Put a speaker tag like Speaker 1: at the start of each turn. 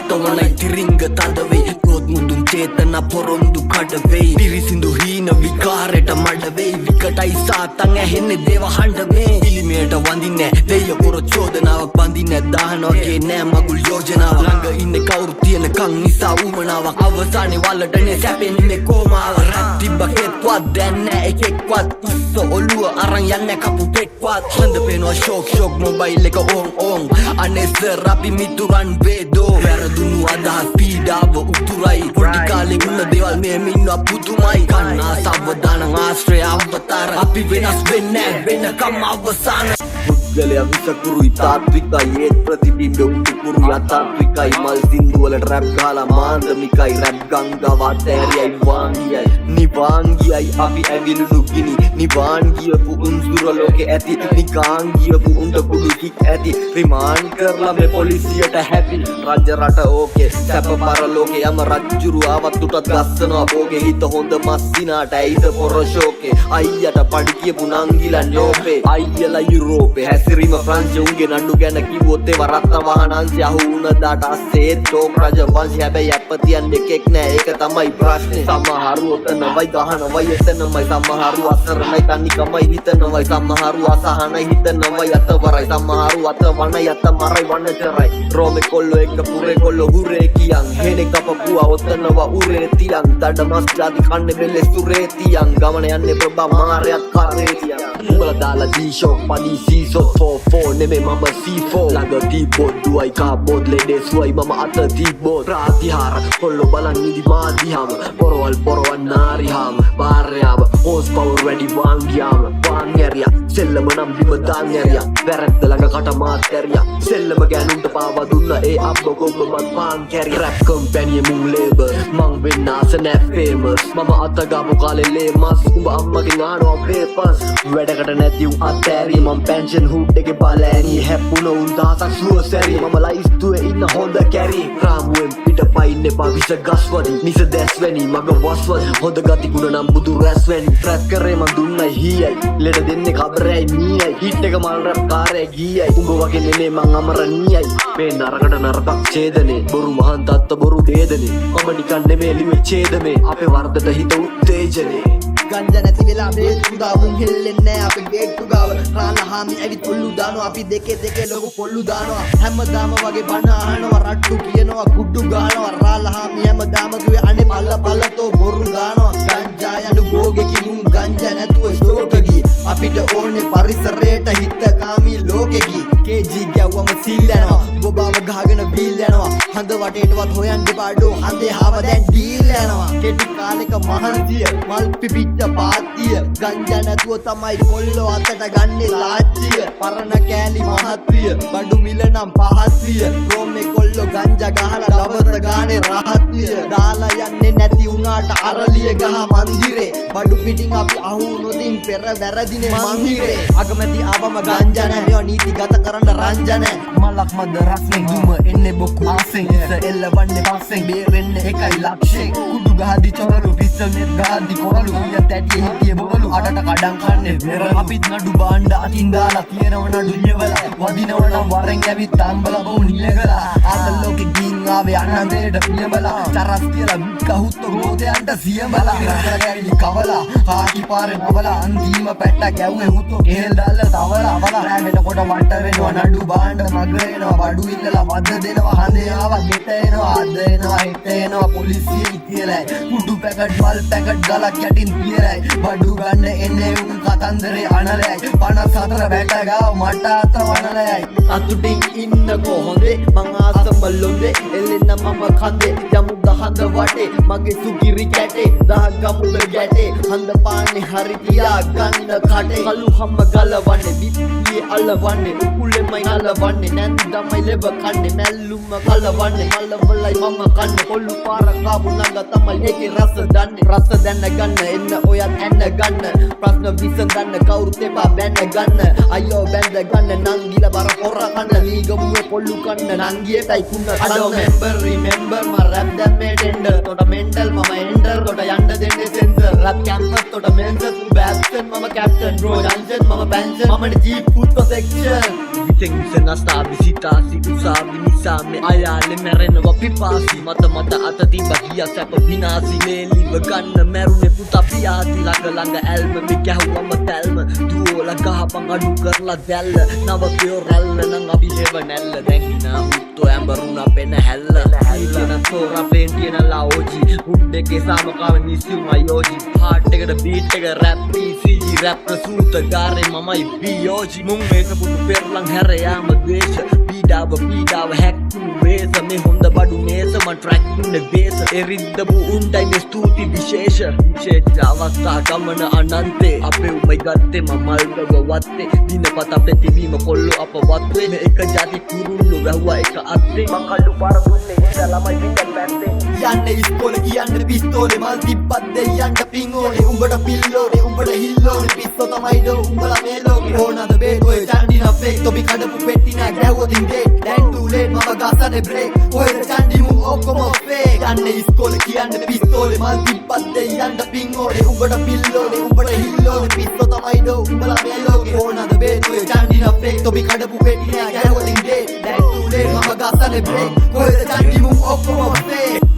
Speaker 1: අතවනයි තිරිංග තදවෙයි ගොත් මුදුන් චේතන පොරොන්දු කඩවෙයි පිරිසිදු හීන විකාරයට මඩවෙයි විකටයි සාතන් ඇහෙන්නේ දේව හඬවේ පිළිමයට වඳින්නේ දෙය පොර චෝදනාවක් බඳින්නේ දානවගේ නෑ මගුල් යෝජනාව ළඟ ඉන්නේ කවුරු තියෙනකන් නිසා උමනාවක් අවසානේ වලටනේ සැපෙන්නේ කොමාව රැත් තිබ්බ කෙත්වත් දැන් නෑ එකෙක්වත් ඉස්ස ඔළුව අරන් යන්නේ කපු පෙක්වත් හඳ පේනවා ෂොක් මොබයිල් එක ඕන් අනේ සර් අපි මිතුරන් වේදෝ වැරදුණු අදහස් පීඩාව උතුරයි පොඩි කාලේ වුණ දේවල් මෙහෙම ඉන්නවා පුදුමයි කන්නා සවදාන ආශ්‍රය අවතාර අපි වෙනස් වෙන්නේ වෙනකම් අවසාන පුද්ගලයා විසකුරුයි තාත්විකයි ඒත් ප්‍රතිබිම්බ උතුකුරු යථාත්විකයි මල් සින්දුවලට රැප් ගහලා මාන්දමිකයි රැප් ගංගාව අතෑරියයි වාංගියයි නිවාංගියයි අපි ඇවිලුණු ගිනි නිවාන් ගියපු උන්සුර ලෝකෙ ඇති නිකාං ගියපු උන්ට කුඩු කික් ඇති රිමාන්ඩ් කරලා මේ පොලිසියට හැපි රජ රට ඕකේ සැප පරලෝකේ යම රජ්ජුරු ආවත් උටත් ගස්සනවා බෝගේ හිත හොඳ මස්සිනාට ඇයිද පොරෂෝකේ අයියට පඩි කියපු නංගිලා නෝපේ අයියලා යුරෝපේ හැසිරීම ෆ්‍රාන්ස් උන්ගේ නඩු ගැන කිව්වොත් ඒව රත්ත වහනන්සි අහු වුණ දාට අස්සේ ටෝක් රජ වංශය හැබැයි අපතියන් දෙකෙක් නෑ ඒක තමයි ප්‍රශ්නේ සමහරු ඔතනවයි ගහනවයි එතනමයි සමහරු අසරණයි තනිකමයි හිතනවයි සමහරු අසහනයි හිතනවයි අතවරයි සමහරු අතවනයි අතමරයි වනචරයි රෝමේ කොල්ලෝ එක පුරේ කොල්ලෝ හුරේ කියන් හේනේ කපපුවා ඔතනවා උරේ තියන් දඩ මස් ජාති කන්නේ මෙලෙ සුරේ තියන් ගමන යන්නේ ප්‍රභා මාරයත් කරේ තියන් උඹලා දාලා දීෂෝ පඩි සීසෝ 4 නෙමෙයි මම C4 ළඟ කීබෝඩ් දුවයි කාබෝඩ් ලෙඩේස්වයි මම අත දීබෝඩ් ප්‍රාතිහාර කොල්ලෝ බලන් නිදි මාදිහම පොරවල් නාරිහම බාර්යාව හෝස් පවර් වැඩි වාංගියාම වාංගැරියා සෙල්ලම නම් බිම දාන් ඇරියා වැරද්ද ළඟ කට මාත් ඇරියා සෙල්ලම ගෑනුන්ට පාවා දුන්න ඒ අබ්බ ගොම්බමත් පාන් කැරි රැප් කම්පැනිය මුන් ලේබර් මං වෙන්න ආස නෑ ෆේමස් මම අත ගාපු කාලේ ලේමස් උඹ අම්මගෙන් ආනවා පේපර්ස් වැඩකට නැති උන් අතෑරිය මං පෙන්ෂන් හුඩ් එකේ බලෑනි හැප්පුණ උන් දහසක් සුවසැරි මම ලයිස්තුවේ ඉන්න හොඳ කැරි රාමුවෙන් පිට පයින් එපා විස ගස්වදි නිස දැස්වැනි මග වස්වද හොඳ ගති ගුණ නම් බුදු රැස්වැනි ට්‍රැක් කරේ මං දුන්නයි හීයයි ලෙඩ දෙන්නේ කබරයි මීයයි හිට් එක මල් රැප් කාරය ගීයයි උඹ වගේ නෙමේ මං අමරණීයයි මේ නරකට නරකක් ඡේදනේ බොරු මහන් තත්ත බොරු වේදනේ මම නිකන් නෙමේ ලිවේ ඡේදමේ අපේ වර්ධට හිත උත්තේජනේ ගංජා නැති වෙලා බේත් පුදා උන් හෙල්ලෙන්නේ නෑ අපේ ගේට්ටු ගාව රාලහාමි ඇවිත් පොල්ලු දානවා අපි දෙකේ ලොකු පොල්ලු දානවා හැමදාම වගේ බණ අහනවා රට්ටු කියනවා කුඩු ගහනවා රාලහාමි හැමදාම කිව්වේ අනේ පල්ලතෝ බොරු දානවා ගංජා යනු භෝගේ කිමුන් ගංජා නැතුව ෂෝක ගියේ අපිට ඕනේ පරිසරයට හිතකාමී ලෝකෙකි KG ගැව්වම සීල් යනවා බොබාව ගහගෙන බීල් යනවා හඳ වටේටවත් හොයන්න පාඩෝ හඳේ හාව දැන් ඩීල් යනවා කෙටි කාලෙක මහන්සිය මල් පිපිච්ච පාත්තිය ගංජා නැතුව තමයි කොල්ලෝ අතට ගන්නේ ලාච්චිය පරණ කෑලි මහත්විය බඩු මිල නම් පහත්විය රෝමේ කොල්ලෝ ගංජා ගහලා ලබත ගානේ රහත්විය දාලා යන්නේ නැති උනාට අරලිය ගහ මන්දිරේ බඩු පිටින් අපි අහු නොදින් පෙර වැරදිනේ මන්දිරේ අගමැති ආවම ගංජා නැහැ නීති ගත කරන්න රංජන මලක් මද රස්නේ දුම එන්නේ බොකු ආසෙන් එල්ලවන්නේ පස්සෙන් බේරෙන්නේ එකයි ලක්ෂයෙන් කුඩු ගහදි චොරලු පිස්සල් නෙත් ගහදි කොරලු ඊයත් ඇටි හිටියේ බොලු අඩට කඩන් කන්නේ පෙර අපිත් නඩු බාණ්ඩ අතින් දාලා කියනව නඩු ඤවලා වදිනව නම් වරෙන් ඇවිත් අම්බලා බෝ නිලගලා ආතල් ලෝකෙ ගින් ආවේ අන්නන්දේට පියඹලා චරස් කියලා වික්කහුත්ත ගෝදයන්ට සියඹලා රටගැවිලි කවලා හාකි පාරේ නවලා අන්තිම පැට්ට ගැව්වේ හුත්තෝ කේල් දාලා තවලා අවලා රෑ වෙනකොට මට වෙනවා නඩු බාණ්ඩ මග එනවා බඩු ඉල්ලලා වද දෙනවා හඳේ ආවා ගෙට එනවා අද එනවා හෙට එනවා පොලිසිය කියලායි කුඩු පැකට් මල් පැකට් ගලක් යටින් තියලයි බඩු ගන්න එන්නේ උන් කතන්දරේ අනලයි 54 වැට ගාව මට අත වනලයි අතුටින් ඉන්න කොහොඳේ මං ආස බල්ලොන්දේ එල්ලෙන්න මම කන්දේ යමු ගහඳ වටේ මගේ සුගිරි කැටේ දහ ගමුද ගැටේ හඳ පාන්නේ හරි තියා ගන්න කටේ කළු හැම ගලවන්නේ විප්පියේ අලවන්නේ උකුලෙමයි නලවන්නේ නැන්දමයි ලෙබ කන්නේ මැල්ලුම කලවන්නේ කලවලයි මම කන්නේ කොල්ලු පාර කාපු ළඟ තමයි ඒකේ රස දන්නේ රස දැන ගන්න එන්න ඔයත් ඇන්න ගන්න ප්‍රශ්න විසඳන්න කවුරුත් එපා බැන්න ගන්න අයියෝ බැඳ ගන්න නංගිලා බර පොර කන්න නීගමුවේ කොල්ලු කන්න නංගියටයි කුන්න අඩෝ remember my rap දැම්මේ ටෙන්ඩර් තොට මෙන්ටල් මම එන්ටර් කොට යන්න දෙන්නේ සෙන්සර් රැප් කැම්පස් තොට මෙන්සර් බෑස්ටන් මම කැප්ටන් බ්‍රෝ ජන්සන් මම පෙන්ෂන් මම ජීප් ෆුට් සෙක්ෂන් විසෙන් විස නස්ථාවි සිතාසි උසාවි නිසා මේ අයාලෙ මැරෙනවා පිපාසි මත අත තිබ ගිය සැප විනාසි ලේලිව ගන්න මැරුණේ පුතා පියාසි ළඟ ඇල්ම මේ ගැහුවම තැල්ම දුවල ගහපන් අඩු කරලා දැල්ල නවකයෝ රැල්ල නං අපි හෙව නැල්ල දැන් හිනා හුත්තෝ ඇඹරුණ පෙන හැල්ල කියන තෝරා පේන්ටියන ලාෝජි හුඩ් එකේ සාමකාව මිසියු මයෝජි හාට් එකට බීට් එක රැප් PCG රැප් ප්‍රසූත ගාරේ මමයි බියෝජි මුං මේක පුදු පෙරලන් හැර යාම ද්වේෂ පීඩාව හැක්කුණු වේස මේ හොඳ බඩු නේස මන් ට්‍රැක් ඉන්න බේස එරිද්දපු උන්ටයි මේ ස්තුති විශේෂ අවස්ථා ගමන අනන්තේ අපේ උමයි ගත්තේ මල්ගව වත්තේ දිනපත ප්‍රතිබීම කොල්ලෝ අප වත්වේ මේ එක ජාති කුරුල්ලු වැහුවා එක අත්තේ මං කල්ලු පාර දුන්නේ හින්දා ළමයි පිටන් පැත්තේ යන්නේ ඉස්කෝලේ කියන්න පිස්තෝලේ මල් තිබ්බත් දෙයයන්ට පිංගෝලේ උඹට පිල්ලෝනේ උඹට හිල්ලෝනේ පිස්සෝ තමයි දෝ උඹලා මේ ලෝකේ ඕනද බේත් ඔය චන්ඩි නපේ තොපි කඩපු පෙට්ටි නෑ ගැහුවොත් ඉන්නේ දැන් ටූ ලේට් මම ගස්සන්නේ බ්‍රේක් ඔයද චන්ඩි මු ඔක්කොම ෆේක් යන්නේ ඉස්කෝලේ කියන්න පිස්තෝලේ මල් තිබ්බත් දෙයයන්ට පිංගෝලේ උඹට පිල්ලෝනේ උඹට හිල්ලෝනේ පිස්සෝ තමයි දෝ උඹලා මේ ලෝකේ ඕනද බේත් ඔය චන්ඩි නපේ තොපි කඩපු පෙට්ටි නෑ ගැහුවොත් ඉන්නේ දැන් ටූ ලේට් මම ගස්සන්නේ බ්‍රේක් ඔයද චන්ඩි මු ඔක්කොම ෆේක්